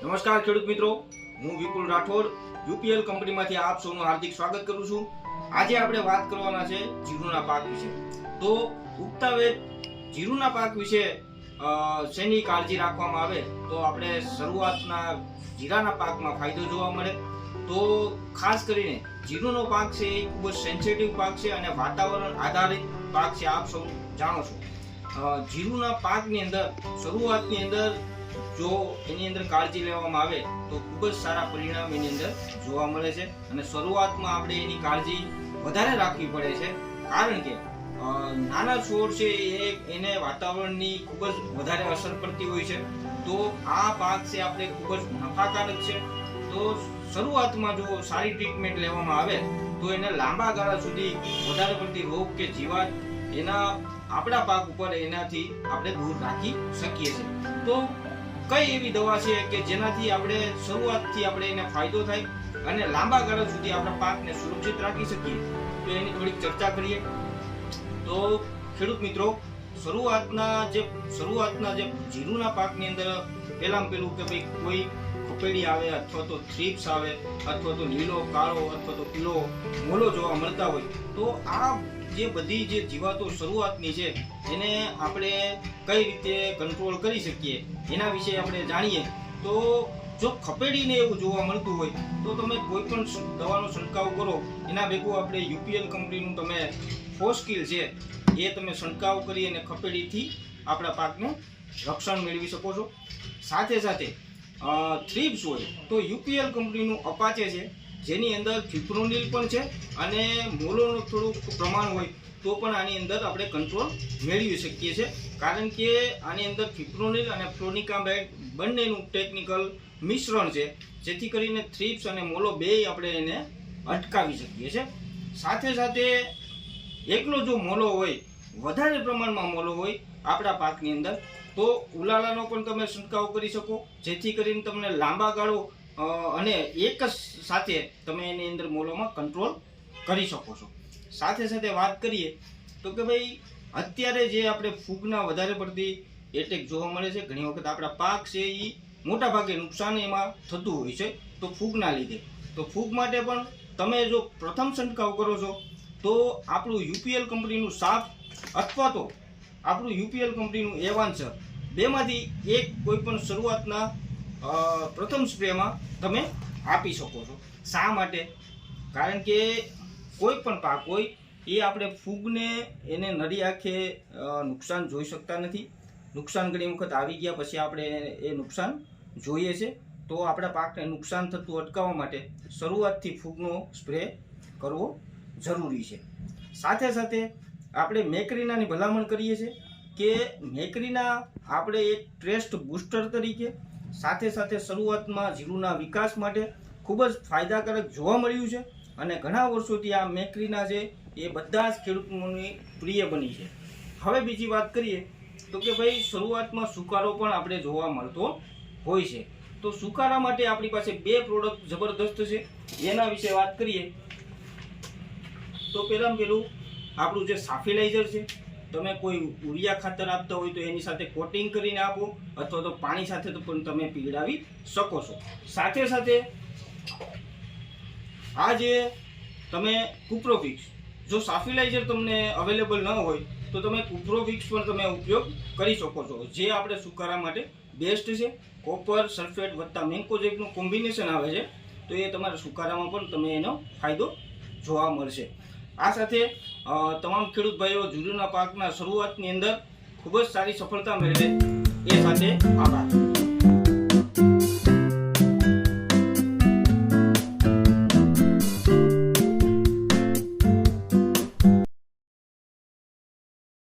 નમસ્કાર ખેડૂત મિત્રો, હું વિપુલ રાઠોડ યુપીએલ કંપનીમાંથી આપ સૌનું હાર્દિક સ્વાગત કરું છું. આજે આપણે વાત કરવાના છે જીરુના પાક વિશે. તો ઉગતા વેત જીરુના પાક વિશે શેની કાળજી રાખવામાં આવે તો આપણે શરૂઆતના જીરાના પાકમાં ફાયદો જોવા મળે. તો ખાસ કરીને જીરુનો પાક છે એ ખૂબ જ સેન્સિટિવ પાક છે અને વાતાવરણ આધારિત પાક છે, આપ સૌ જાણો છો. જીરુના પાકની અંદર શરૂઆતની અંદર જો એની અંદર કાળજી લેવામાં આવે તો ખૂબ જ સારા પરિણામ એની અંદર જોવા મળે છે. અને શરૂઆતમાં આપણે એની કાળજી વધારે રાખવી પડે છે, કારણ કે નાના છોડ છે એને વાતાવરણની ખૂબ જ વધારે અસર પડતી હોય છે. તો આ પાક છે આપણે ખૂબ જ નફાકારક છે. તો શરૂઆતમાં જો સારી ટ્રીટમેન્ટ લેવામાં આવે તો એને લાંબા ગાળા સુધી વધારે પડતી રોગ કે જીવાત એના આપણા પાક ઉપર એનાથી આપણે દૂર રાખી શકીએ છીએ. તો કઈ એવી દવા છે કે જેનાથી આપણે શરૂઆતથી આપણે એને ફાયદો થાય અને લાંબા ગાળા સુધી આપણા પાકને સુરક્ષિત રાખી શકીએ, તો એની થોડીક ચર્ચા કરીએ. તો ખેડૂત મિત્રો, શરૂઆતના જે જીરુના પાકની અંદર પેલું કે ભાઈ કોઈ ખપેડી આવે અથવા તો થ્રીપ્સ આવે અથવા તો લીલો કાળો અથવા તો પીળો મોલો જોવા મળતા હોય, તો આ જે બધી જે જીવાતો શરૂઆતની છે એને આપણે કઈ રીતે કંટ્રોલ કરી શકીએ એના વિશે આપણે જાણીએ. તો જો ખપેડીને એવું જોવા મળતું હોય તો તમે કોઈ પણ દવાનો છંટકાવ કરો એના ભેગું આપણે યુપીએલ કંપનીનું તમે ફોસ્કિલ છે એ તમે છંટકાવ કરી અને ખપેડીથી આપણા પાકને રક્ષણ મેળવી શકો છો. સાથે સાથે થ્રીપ્સ હોય તો યુપીએલ કંપનીનું અપાચે છે, જેની અંદર ફિપ્રોનિલ પણ છે અને મોલોનું થોડુંક પ્રમાણ હોય તો પણ આની અંદર આપણે કંટ્રોલ મેળવી શકીએ છીએ, કારણ કે આની અંદર ફિપ્રોનિલ અને ફ્લોનિકામાઇડ બંનેનું ટેકનિકલ મિશ્રણ છે, જેથી કરીને થ્રીપ્સ અને મોલો બેય આપણે એને અટકાવી શકીએ છીએ. સાથે સાથે એકલો જો મોલો હોય, વધારે પ્રમાણમાં મોલો હોય આપણા પાકની અંદર, તો ઉલાળાનો પણ તમે છંટકાવ કરી શકો, જેથી કરીને તમને લાંબા ગાળો અને એક જ સાથે તમે એની અંદર મોલોમાં કંટ્રોલ કરી શકો છો. સાથે સાથે વાત કરીએ તો કે ભાઈ અત્યારે જે આપણે ફૂગના વધારે પડતી એટેક જોવા મળે છે, ઘણી વખત આપણા પાક છે એ મોટા ભાગે નુકસાન એમાં થતું હોય છે તો ફૂગના લીધે. તો ફૂગ માટે પણ તમે જો પ્રથમ છંટકાવ કરો છો તો આપણું યુપીએલ કંપનીનું સાપ અથવા તો આપણું યુપીએલ કંપનીનું એવાન્સર બેમાંથી એક કોઈ પણ શરૂઆતના પ્રથમ સ્પ્રેમાં તમે આપી શકો છો. શા માટે? કારણ કે કોઈ પણ પાક હોય એ આપણે ફૂગને એને નરી આંખે નુકસાન જોઈ શકતા નથી. નુકસાન ઘણી વખત આવી ગયા પછી આપણે એ નુકસાન જોઈએ છે. તો આપણા પાકને નુકસાન થતું અટકાવવા માટે શરૂઆતથી ફૂગનો સ્પ્રે કરવો જરૂરી છે. સાથે સાથે આપણે મેકરીનાની ભલામણ કરીએ છીએ કે મેકરીના આપણે એક ટ્રેસ્ટ બૂસ્ટર તરીકે સાથે સાથે શરૂઆતમાં જીરુના વિકાસ માટે ખૂબ જ ફાયદાકારક જોવા મળ્યું છે અને ઘણા વર્ષોથી આ મેકરીના છે એ બધા જ ખેડૂતોની પ્રિય બની છે. હવે બીજી વાત કરીએ તો કે ભાઈ શરૂઆતમાં સુકારો પણ આપણે જોવા મળતો હોય છે. તો સુકારા માટે આપણી પાસે બે પ્રોડક્ટ જબરદસ્ત છે, એના વિશે વાત કરીએ તો પહેલું આપણું જે સાફિલાઇઝર છે, તમે કોઈ ઉરિયા ખાતર આપતા હોય તો એની સાથે કોટિંગ કરીને આપો અથવા તો પાણી સાથે તો પણ તમે પીવડાવી શકો છો. સાથે સાથે આ જે તમે કુપ્રોફિક્સ, જો સાફિલાઇઝર તમને અવેલેબલ ન હોય તો તમે કુપ્રોફિક્સ પણ તમે ઉપયોગ કરી શકો છો, જે આપણે સુકારા માટે બેસ્ટ છે. કોપર સલ્ફેટ વત્તા મેન્કોઝેબનું કોમ્બિનેશન આવે છે, તો એ તમારા સુકારામાં પણ તમે એનો ફાયદો જોવા મળશે. આ સાથે તમામ ખેડૂત ભાઈઓ જીરુના પાકના શરૂઆતની અંદર ખૂબ જ સારી સફળતા મેળવે એ સાથે આભાર.